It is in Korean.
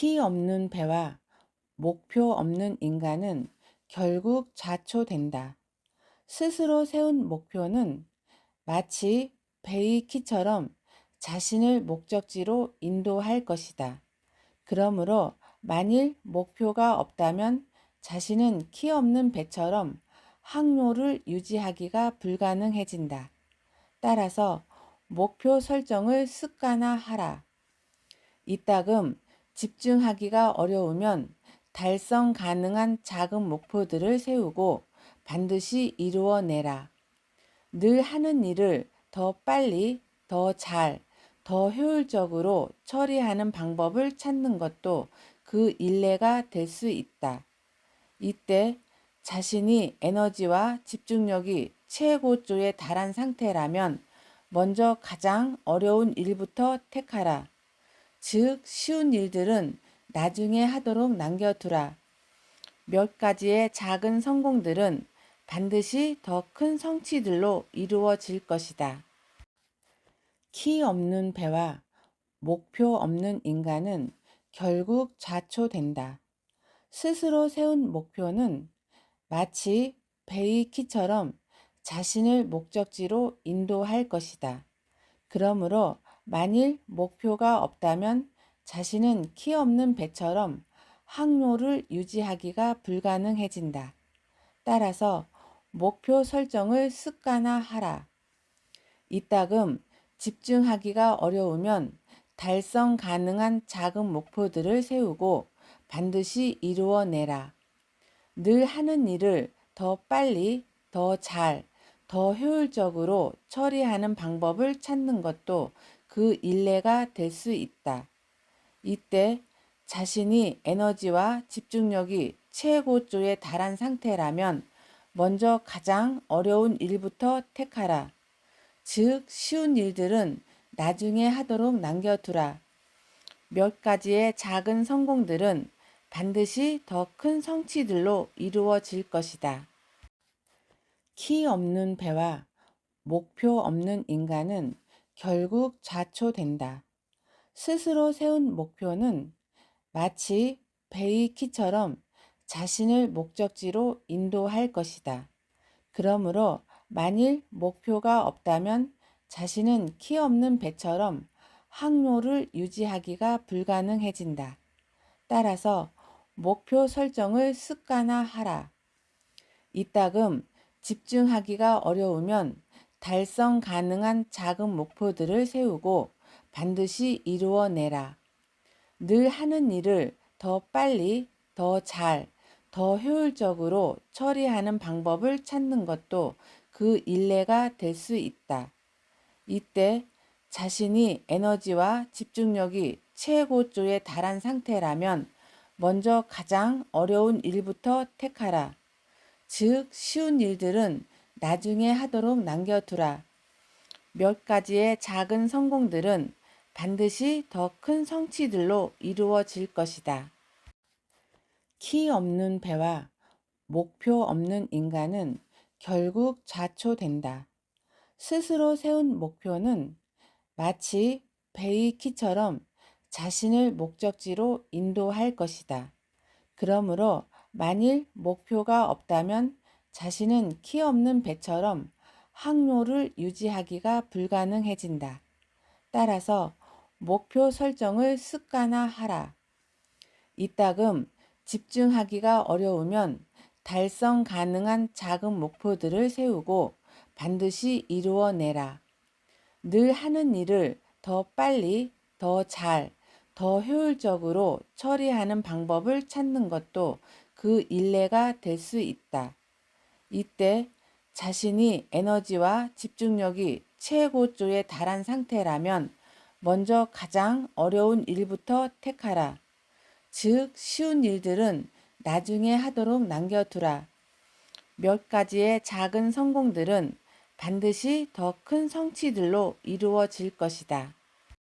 키 없는 배와 목표 없는 인간은 결국 좌초된다. 스스로 세운 목표는 마치 배의 키처럼 자신을 목적지로 인도할 것이다. 그러므로 만일 목표가 없다면 자신은 키 없는 배처럼 항로를 유지하기가 불가능해진다. 따라서 목표 설정을 습관화하라. 이따금 집중하기가 어려우면 달성 가능한 작은 목표들을 세우고 반드시 이루어내라. 늘 하는 일을 더 빨리, 더 잘, 더 효율적으로 처리하는 방법을 찾는 것도 그 일례가 될 수 있다. 이때 자신이 에너지와 집중력이 최고조에 달한 상태라면 먼저 가장 어려운 일부터 택하라. 즉, 쉬운 일들은 나중에 하도록 남겨두라. 몇 가지의 작은 성공들은 반드시 더 큰 성취들로 이루어질 것이다. 키 없는 배와 목표 없는 인간은 결국 좌초된다. 스스로 세운 목표는 마치 배의 키처럼 자신을 목적지로 인도할 것이다. 그러므로 만일 목표가 없다면 자신은 키 없는 배처럼 항로를 유지하기가 불가능해진다. 따라서 목표 설정을 습관화하라. 이따금 집중하기가 어려우면 달성 가능한 작은 목표들을 세우고 반드시 이루어내라. 늘 하는 일을 더 빨리, 더 잘, 더 효율적으로 처리하는 방법을 찾는 것도 그 일례가 될 수 있다. 이때 자신이 에너지와 집중력이 최고조에 달한 상태라면 먼저 가장 어려운 일부터 택하라. 즉, 쉬운 일들은 나중에 하도록 남겨두라. 몇 가지의 작은 성공들은 반드시 더 큰 성취들로 이루어질 것이다. 키 없는 배와 목표 없는 인간은 결국 좌초된다. 스스로 세운 목표는 마치 배의 키처럼 자신을 목적지로 인도할 것이다. 그러므로 만일 목표가 없다면 자신은 키 없는 배처럼 항로를 유지하기가 불가능해진다. 따라서 목표 설정을 습관화하라. 이따금 집중하기가 어려우면 달성 가능한 작은 목표들을 세우고 반드시 이루어내라. 늘 하는 일을 더 빨리, 더 잘, 더 효율적으로 처리하는 방법을 찾는 것도 그 일례가 될 수 있다. 이때 자신이 에너지와 집중력이 최고조에 달한 상태라면 먼저 가장 어려운 일부터 택하라. 즉, 쉬운 일들은 나중에 하도록 남겨두라. 몇 가지의 작은 성공들은 반드시 더 큰 성취들로 이루어질 것이다. 키 없는 배와 목표 없는 인간은 결국 좌초된다. 스스로 세운 목표는 마치 배의 키처럼 자신을 목적지로 인도할 것이다. 그러므로 만일 목표가 없다면 자신은 키 없는 배처럼 항로를 유지하기가 불가능해진다. 따라서 목표 설정을 습관화하라. 이따금 집중하기가 어려우면 달성 가능한 작은 목표들을 세우고 반드시 이루어내라. 늘 하는 일을 더 빨리, 더 잘, 더 효율적으로 처리하는 방법을 찾는 것도 그 일례가 될 수 있다. 이때 자신이 에너지와 집중력이 최고조에 달한 상태라면 먼저 가장 어려운 일부터 택하라. 즉, 쉬운 일들은 나중에 하도록 남겨두라. 몇 가지의 작은 성공들은 반드시 더 큰 성취들로 이루어질 것이다.